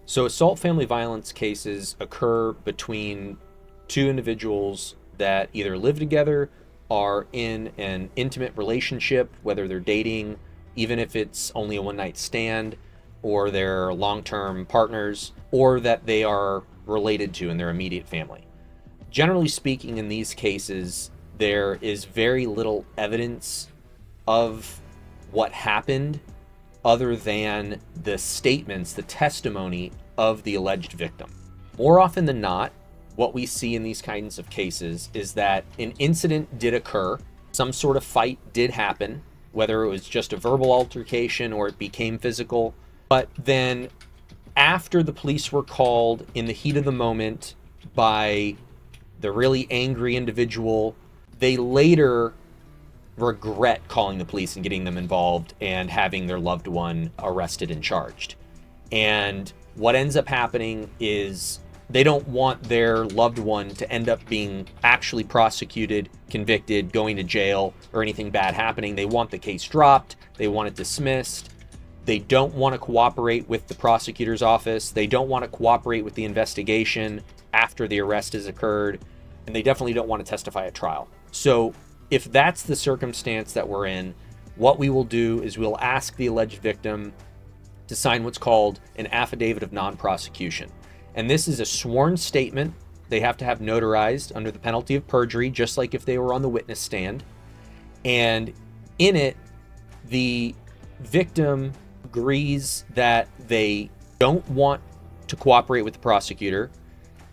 So assault family violence cases occur between two individuals that either live together, are in an intimate relationship, whether they're dating, even if it's only a one night stand, or they're long term partners, or that they are related to in their immediate family. Generally speaking, in these cases, there is very little evidence of what happened other than the statements, the testimony of the alleged victim. More often than not, what we see in these kinds of cases is that an incident did occur, some sort of fight did happen, whether it was just a verbal altercation or it became physical. But then, after the police were called in the heat of the moment by the really angry individual, they later regret calling the police and getting them involved and having their loved one arrested and charged. And what ends up happening is they don't want their loved one to end up being actually prosecuted, convicted, going to jail, or anything bad happening. They want the case dropped. They want it dismissed. They don't want to cooperate with the prosecutor's office. They don't want to cooperate with the investigation after the arrest has occurred. And they definitely don't want to testify at trial. So if that's the circumstance that we're in, what we will do is we'll ask the alleged victim to sign what's called an Affidavit of Non-Prosecution. And this is a sworn statement they have to have notarized under the penalty of perjury, just like if they were on the witness stand. And in it, the victim agrees that they don't want to cooperate with the prosecutor.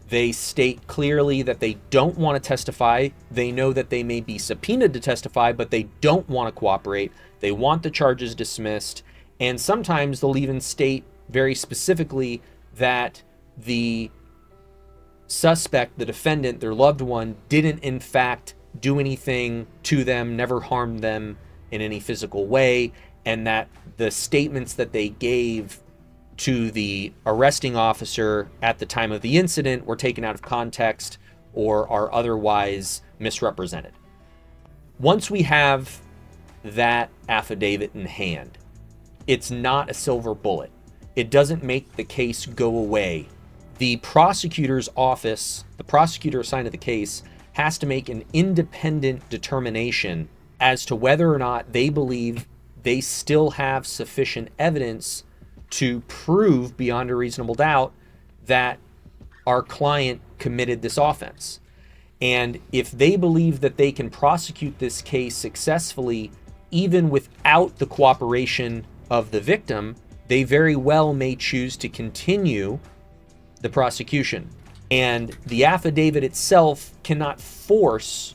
They state clearly that they don't want to testify. They know that they may be subpoenaed to testify, but they don't want to cooperate. They want the charges dismissed. And sometimes they'll even state very specifically that the suspect, the defendant, their loved one, didn't in fact do anything to them, never harmed them in any physical way, and that the statements that they gave to the arresting officer at the time of the incident were taken out of context or are otherwise misrepresented. Once we have that affidavit in hand, it's not a silver bullet. It doesn't make the case go away. The prosecutor's office, the prosecutor assigned to the case, has to make an independent determination as to whether or not they believe they still have sufficient evidence to prove beyond a reasonable doubt that our client committed this offense. And if they believe that they can prosecute this case successfully, even without the cooperation of the victim, they very well may choose to continue the prosecution. And the affidavit itself cannot force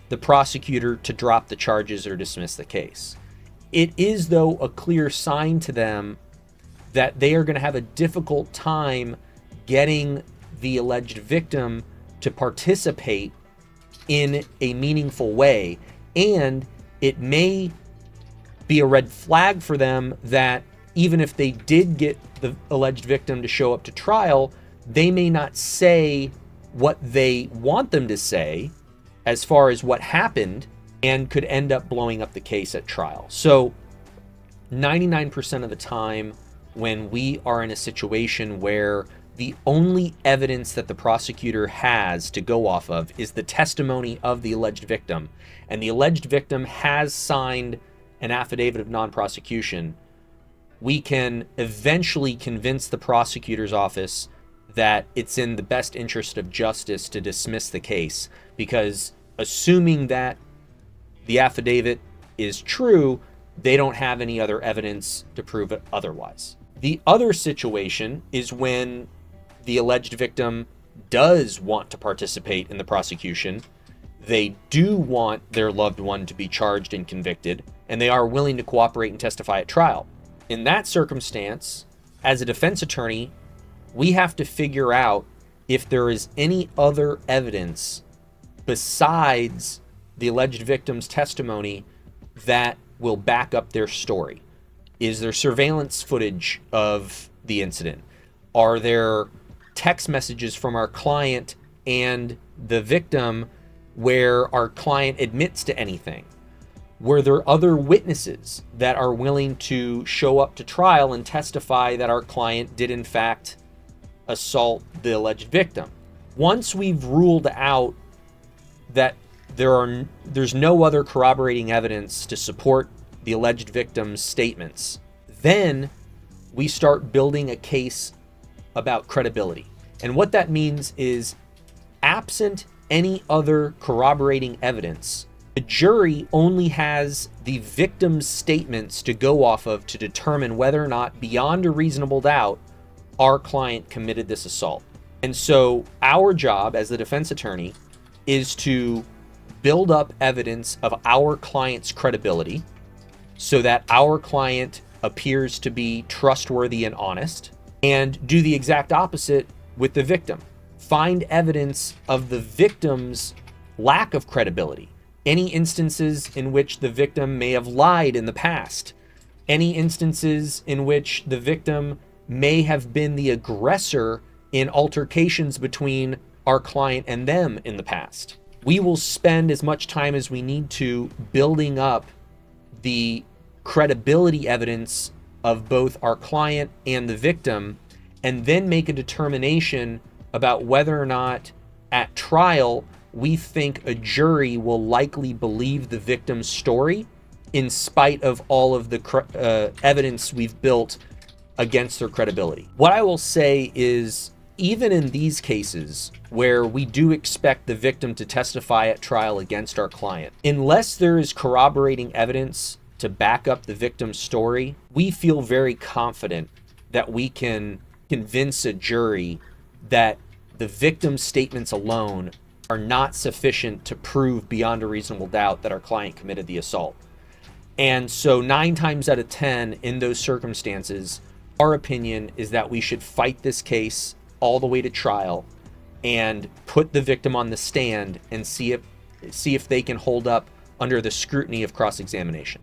the prosecutor to drop the charges or dismiss the case. It is, though, a clear sign to them that they are going to have a difficult time getting the alleged victim to participate in a meaningful way. And it may be a red flag for them that even if they did get the alleged victim to show up to trial, they may not say what they want them to say as far as what happened, and could end up blowing up the case at trial. So 99% of the time, when we are in a situation where the only evidence that the prosecutor has to go off of is the testimony of the alleged victim, and the alleged victim has signed an affidavit of non-prosecution, we can eventually convince the prosecutor's office that it's in the best interest of justice to dismiss the case, because assuming that the affidavit is true, they don't have any other evidence to prove it otherwise. The other situation is when the alleged victim does want to participate in the prosecution. They do want their loved one to be charged and convicted, and they are willing to cooperate and testify at trial. In that circumstance, as a defense attorney, we have to figure out if there is any other evidence besides the alleged victim's testimony that will back up their story. Is there surveillance footage of the incident? Are there text messages from our client and the victim where our client admits to anything? Were there other witnesses that are willing to show up to trial and testify that our client did in fact assault the alleged victim. Once we've ruled out that there's no other corroborating evidence to support the alleged victim's statements, then we start building a case about credibility. And what that means is, absent any other corroborating evidence, the jury only has the victim's statements to go off of to determine whether or not, beyond a reasonable doubt, our client committed this assault. And so our job as the defense attorney is to build up evidence of our client's credibility so that our client appears to be trustworthy and honest, and do the exact opposite with the victim. Find evidence of the victim's lack of credibility. Any instances in which the victim may have lied in the past. Any instances in which the victim may have been the aggressor in altercations between our client and them in the past. We will spend as much time as we need to building up the credibility evidence of both our client and the victim, and then make a determination about whether or not at trial we think a jury will likely believe the victim's story in spite of all of the evidence we've built against their credibility. What I will say is, even in these cases where we do expect the victim to testify at trial against our client, unless there is corroborating evidence to back up the victim's story, we feel very confident that we can convince a jury that the victim's statements alone are not sufficient to prove beyond a reasonable doubt that our client committed the assault. And so 9 times out of 10 in those circumstances, our opinion is that we should fight this case all the way to trial and put the victim on the stand and see if they can hold up under the scrutiny of cross-examination.